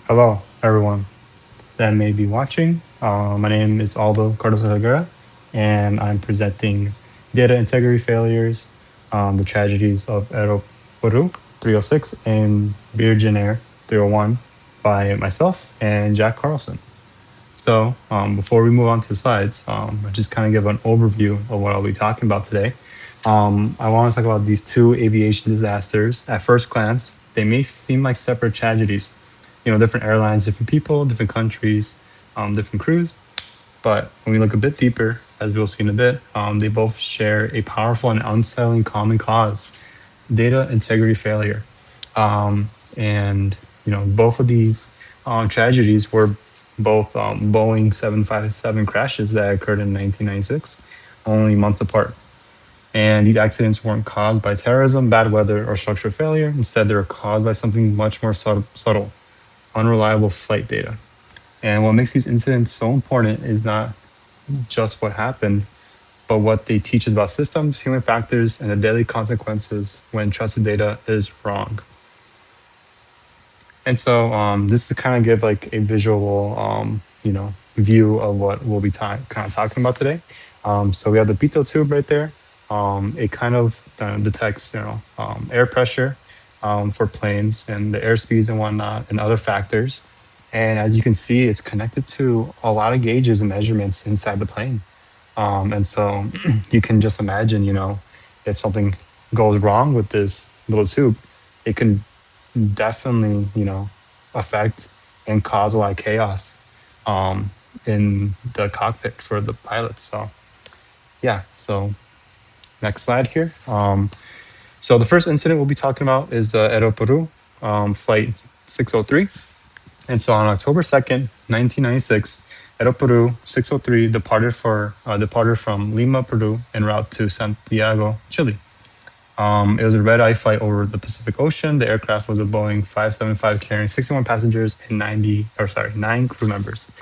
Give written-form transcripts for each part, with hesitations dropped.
Hello, everyone that may be watching. My name is Aldo Cardoso, and I'm presenting Data Integrity Failures, the Tragedies of Aeroperu 306 and Birgenair 301 by myself and Jack Carlson. Before we move on to the slides, I'll just kind of give an overview of what I'll be talking about today. I want to talk about these two aviation disasters. At first glance, they may seem like separate tragedies, different airlines, different people, different countries, different crews. But when we look a bit deeper, as we'll see in a bit, they both share a powerful and unsettling common cause: data integrity failure. And both of these tragedies were both Boeing 757 crashes that occurred in 1996, only months apart. And these accidents weren't caused by terrorism, bad weather, or structural failure. Instead, they were caused by something much more subtle: unreliable flight data. And what makes these incidents so important is not just what happened, but what they teach us about systems, human factors, and the daily consequences when trusted data is wrong. And so this to kind of give like a visual, view of what we'll be kind of talking about today. So we have the pitot tube right there. It kind of detects, air pressure for planes and the airspeeds and whatnot and other factors. And as you can see, it's connected to a lot of gauges and measurements inside the plane. And so you can just imagine, if something goes wrong with this little tube, it can definitely, affect and cause a lot of chaos in the cockpit for the pilots. So, yeah. So, next slide here. So, the first incident we'll be talking about is the Aeroperu flight 603. And so, on October 2nd, 1996, Aeroperu 603 departed from Lima, Peru, en route to Santiago, Chile. It was a red-eye flight over the Pacific Ocean. The aircraft was a Boeing 575 carrying 61 passengers and 9 crew members,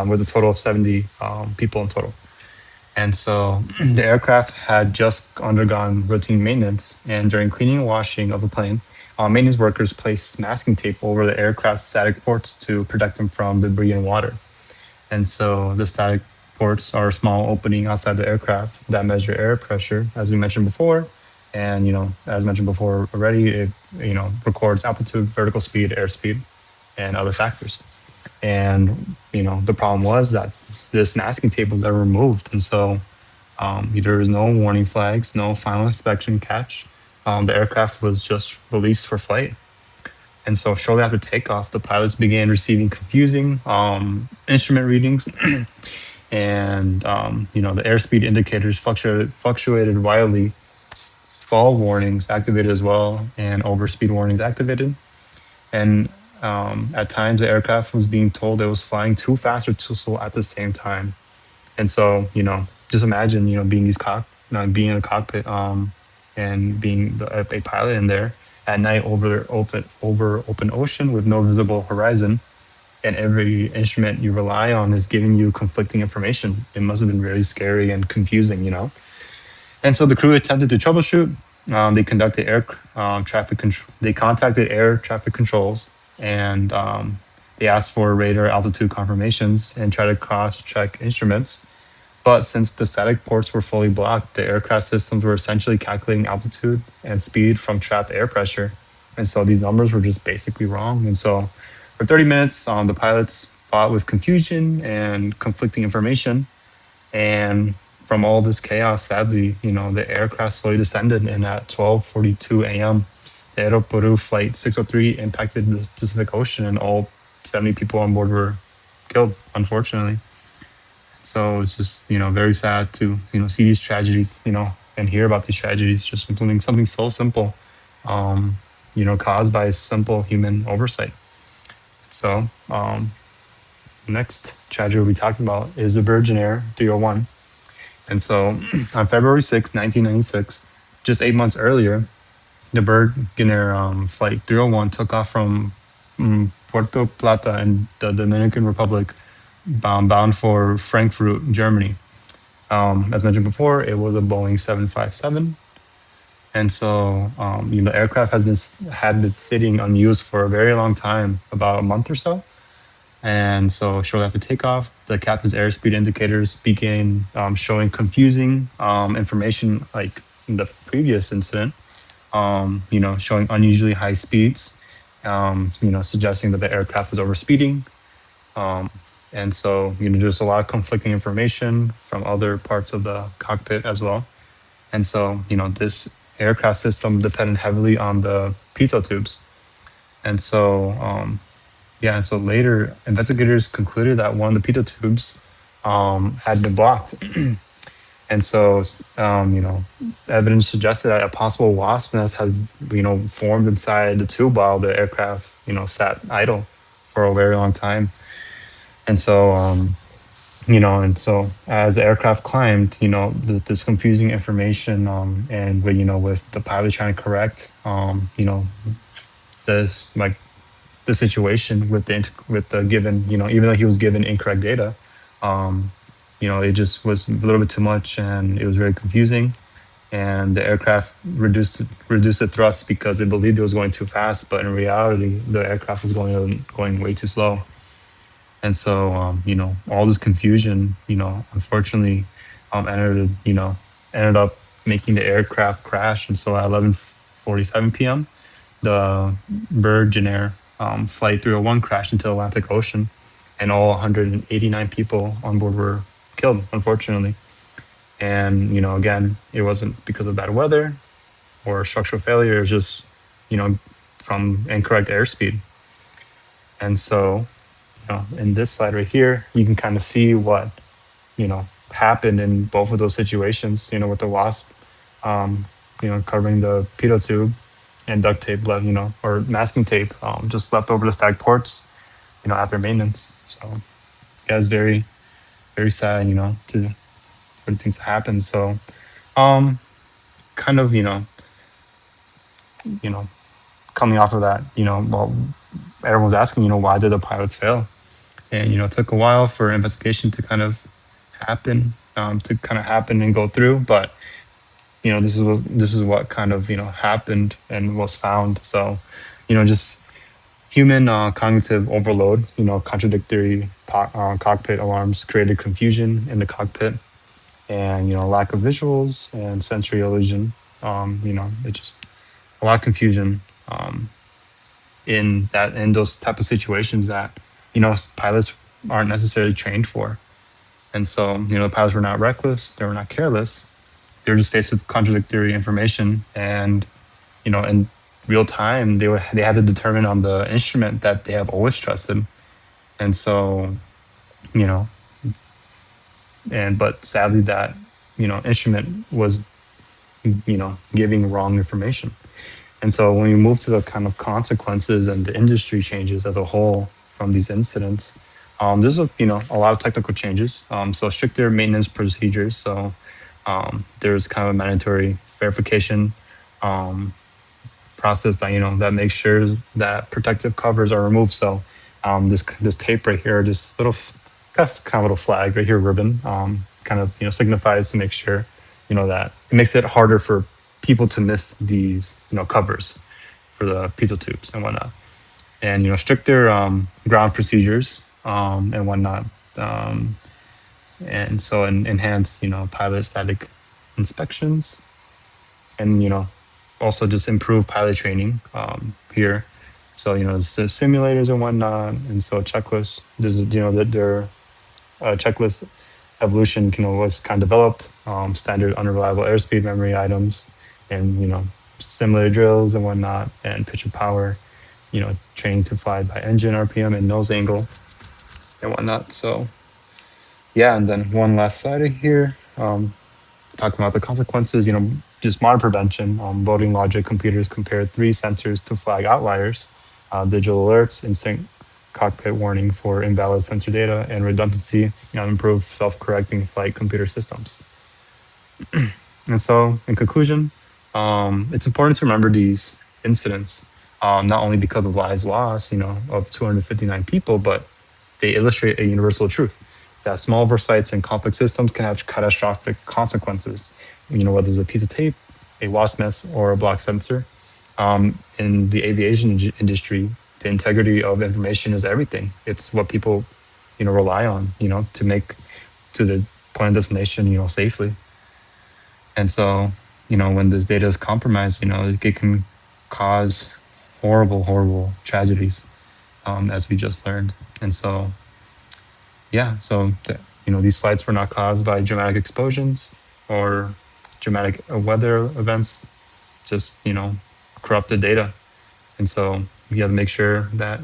with a total of 70 people in total. And so the aircraft had just undergone routine maintenance, and during cleaning and washing of the plane, maintenance workers placed masking tape over the aircraft's static ports to protect them from debris and water. And so the static ports are a small opening outside the aircraft that measure air pressure, as we mentioned before. And as mentioned before already, it records altitude, vertical speed, airspeed, and other factors. And the problem was that this masking tape was never removed, and so there was no warning flags, no final inspection catch. The aircraft was just released for flight. And so shortly after takeoff, the pilots began receiving confusing instrument readings, and the airspeed indicators fluctuated wildly. Stall warnings activated as well, and overspeed warnings activated. And at times, the aircraft was being told it was flying too fast or too slow at the same time. And so, just imagine, being being in the cockpit, and being a pilot in there at night over open ocean with no visible horizon, and every instrument you rely on is giving you conflicting information. It must have been really scary and confusing. And so the crew attempted to troubleshoot. They conducted air traffic control. They contacted air traffic controls, and they asked for radar altitude confirmations and tried to cross-check instruments. But since the static ports were fully blocked, the aircraft systems were essentially calculating altitude and speed from trapped air pressure. And so these numbers were just basically wrong. And so for 30 minutes, the pilots fought with confusion and conflicting information. And from all this chaos, sadly, the aircraft slowly descended, and at 12:42 a.m., the Aeroperu flight 603 impacted the Pacific Ocean, and all 70 people on board were killed, unfortunately. So it's just very sad to see these tragedies, and hear about these tragedies just from something so simple, caused by simple human oversight. So next tragedy we'll be talking about is the Birgenair 301. And so on February 6th, 1996, just 8 months earlier, the Birgenair flight 301 took off from Puerto Plata in the Dominican Republic, bound for Frankfurt, Germany. As mentioned before, it was a Boeing 757. And so, the aircraft had been sitting unused for a very long time, about a month or so. And so shortly after takeoff, the captain's airspeed indicators began showing confusing information like in the previous incident, showing unusually high speeds, suggesting that the aircraft was overspeeding. Um, and so, there's a lot of conflicting information from other parts of the cockpit as well. And so, this aircraft system depended heavily on the pitot tubes. And so, and so later, investigators concluded that one of the pitot tubes had been blocked. And so, evidence suggested that a possible wasp nest had, formed inside the tube while the aircraft, sat idle for a very long time. And so, and so as the aircraft climbed, this confusing information, and with the pilot trying to correct, this like the situation with the given, even though he was given incorrect data, um, it just was a little bit too much, and it was very confusing. And the aircraft reduced the thrust because they believed it was going too fast, but in reality, the aircraft was going way too slow. And so, all this confusion, unfortunately, ended up making the aircraft crash. And so at 11:47 p.m., the Birgenair flight 301 crashed into the Atlantic Ocean, and all 189 people on board were killed, unfortunately. And again, it wasn't because of bad weather or structural failure. It was just, from incorrect airspeed. And so, in this slide right here, you can kind of see what happened in both of those situations. With the wasp, covering the pitot tube, and duct tape left, or masking tape, just left over the stacked ports, after maintenance. So yeah, it's very very sad, to for things to happen. So, um, kind of, you know, coming off of that, well, everyone's asking, why did the pilots fail? And it took a while for investigation to kind of happen and go through. But this is what kind of happened and was found. So, just human cognitive overload. Contradictory cockpit alarms created confusion in the cockpit, and lack of visuals and sensory illusion. It just a lot of confusion in those type of situations that pilots aren't necessarily trained for. And so, the pilots were not reckless, they were not careless. They were just faced with contradictory information, and in real time, they had to determine on the instrument that they have always trusted. And so, you know, but sadly, that instrument was giving wrong information. And so, when we move to the kind of consequences and the industry changes as a whole from these incidents, there's a lot of technical changes. So stricter maintenance procedures. So there's kind of a mandatory verification process that that makes sure that protective covers are removed. So this tape right here, this little that's kind of little flag right here, ribbon, kind of signifies to make sure that it makes it harder for people to miss these covers for the pitot tubes and whatnot. And stricter ground procedures and whatnot. And so enhance pilot static inspections, and also just improve pilot training here. So it's the simulators and whatnot, and so checklists. There's that their checklist evolution was kind of developed. Standard unreliable airspeed memory items, and simulator drills and whatnot, and pitch and power. Training to fly by engine RPM and nose angle and whatnot. So yeah, and then one last slide here, talking about the consequences. Just modern prevention. Voting logic computers compare three sensors to flag outliers: digital alerts, instant cockpit warning for invalid sensor data, and redundancy. Improve self-correcting flight computer systems. And so, in conclusion, it's important to remember these incidents, not only because of lives lost, of 259 people, but they illustrate a universal truth that small oversights in complex systems can have catastrophic consequences. Whether it's a piece of tape, a wasp nest, or a block sensor. In the aviation industry, the integrity of information is everything. It's what people, rely on, to make to the point of destination, safely. And so, when this data is compromised, it can cause horrible, horrible tragedies, as we just learned. And so, yeah, so these flights were not caused by dramatic explosions or dramatic weather events, just corrupted data. And so we have to make sure that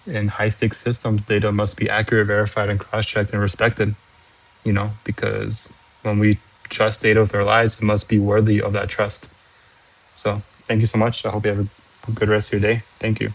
in high stakes systems, data must be accurate, verified, and cross checked and respected. Because when we trust data with our lives, it must be worthy of that trust. So thank you so much. I hope you have a good rest of your day. Thank you.